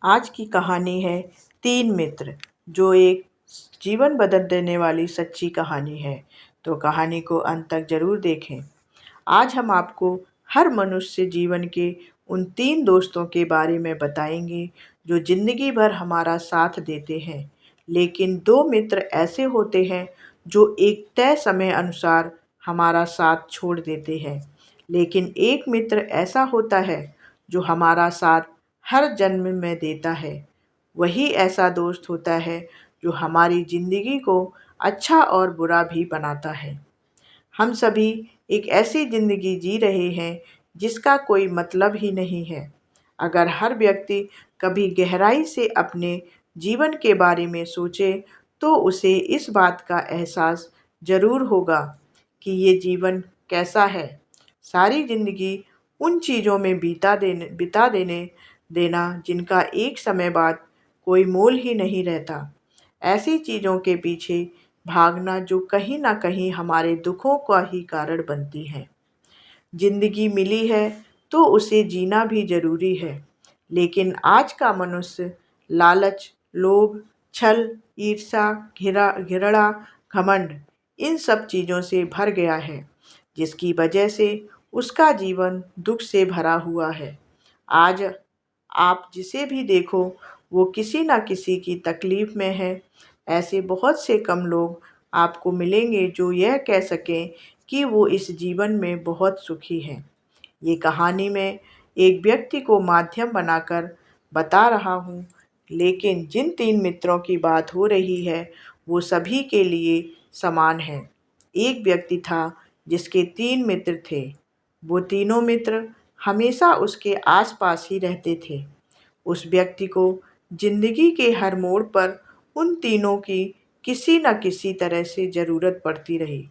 आज की कहानी है तीन मित्र, जो एक जीवन बदल देने वाली सच्ची कहानी है। तो कहानी को अंत तक जरूर देखें। आज हम आपको हर मनुष्य जीवन के उन तीन दोस्तों के बारे में बताएंगे जो जिंदगी भर हमारा साथ देते हैं। लेकिन दो मित्र ऐसे होते हैं जो एक तय समय अनुसार हमारा साथ छोड़ देते हैं। लेकिन एक मित्र ऐसा होता है जो हमारा साथ हर जन्म में देता है। वही ऐसा दोस्त होता है जो हमारी जिंदगी को अच्छा और बुरा भी बनाता है। हम सभी एक ऐसी जिंदगी जी रहे हैं जिसका कोई मतलब ही नहीं है। अगर हर व्यक्ति कभी गहराई से अपने जीवन के बारे में सोचे तो उसे इस बात का एहसास जरूर होगा कि ये जीवन कैसा है। सारी जिंदगी उन चीज़ों में बिता देने देना जिनका एक समय बाद कोई मोल ही नहीं रहता। ऐसी चीज़ों के पीछे भागना जो कहीं ना कहीं हमारे दुखों का ही कारण बनती है। जिंदगी मिली है तो उसे जीना भी जरूरी है। लेकिन आज का मनुष्य लालच, लोभ, छल, ईर्ष्या, घृणा, घमंड इन सब चीज़ों से भर गया है, जिसकी वजह से उसका जीवन दुख से भरा हुआ है। आज आप जिसे भी देखो वो किसी न किसी की तकलीफ में है। ऐसे बहुत से कम लोग आपको मिलेंगे जो यह कह सकें कि वो इस जीवन में बहुत सुखी हैं। ये कहानी में एक व्यक्ति को माध्यम बनाकर बता रहा हूँ, लेकिन जिन तीन मित्रों की बात हो रही है वो सभी के लिए समान है। एक व्यक्ति था जिसके तीन मित्र थे। वो तीनों मित्र हमेशा उसके आसपास ही रहते थे। उस व्यक्ति को जिंदगी के हर मोड़ पर उन तीनों की किसी न किसी तरह से ज़रूरत पड़ती रही।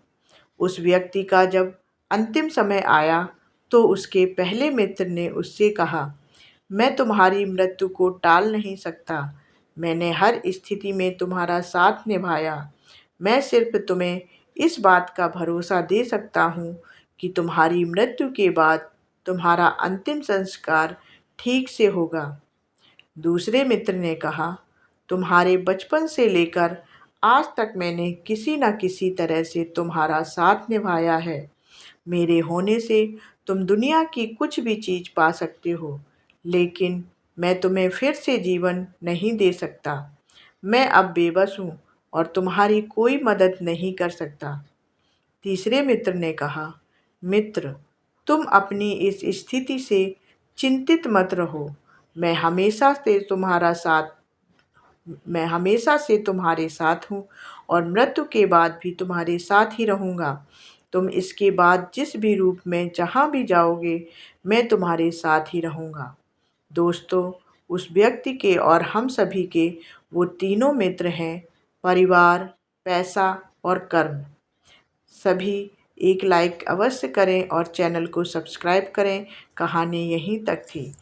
उस व्यक्ति का जब अंतिम समय आया तो उसके पहले मित्र ने उससे कहा, मैं तुम्हारी मृत्यु को टाल नहीं सकता। मैंने हर स्थिति में तुम्हारा साथ निभाया। मैं सिर्फ तुम्हें इस बात का भरोसा दे सकता हूँ कि तुम्हारी मृत्यु के बाद तुम्हारा अंतिम संस्कार ठीक से होगा। दूसरे मित्र ने कहा, तुम्हारे बचपन से लेकर आज तक मैंने किसी न किसी तरह से तुम्हारा साथ निभाया है। मेरे होने से तुम दुनिया की कुछ भी चीज़ पा सकते हो, लेकिन मैं तुम्हें फिर से जीवन नहीं दे सकता। मैं अब बेबस हूँ और तुम्हारी कोई मदद नहीं कर सकता। तीसरे मित्र ने कहा, मित्र, तुम अपनी इस स्थिति से चिंतित मत रहो। मैं हमेशा से तुम्हारा साथ मैं हमेशा से तुम्हारे साथ हूँ और मृत्यु के बाद भी तुम्हारे साथ ही रहूँगा। तुम इसके बाद जिस भी रूप में जहाँ भी जाओगे, मैं तुम्हारे साथ ही रहूँगा। दोस्तों, उस व्यक्ति के और हम सभी के वो तीनों मित्र हैं: परिवार, पैसा और कर्म। सभी एक लाइक अवश्य करें और चैनल को सब्सक्राइब करें। कहानी यहीं तक थी।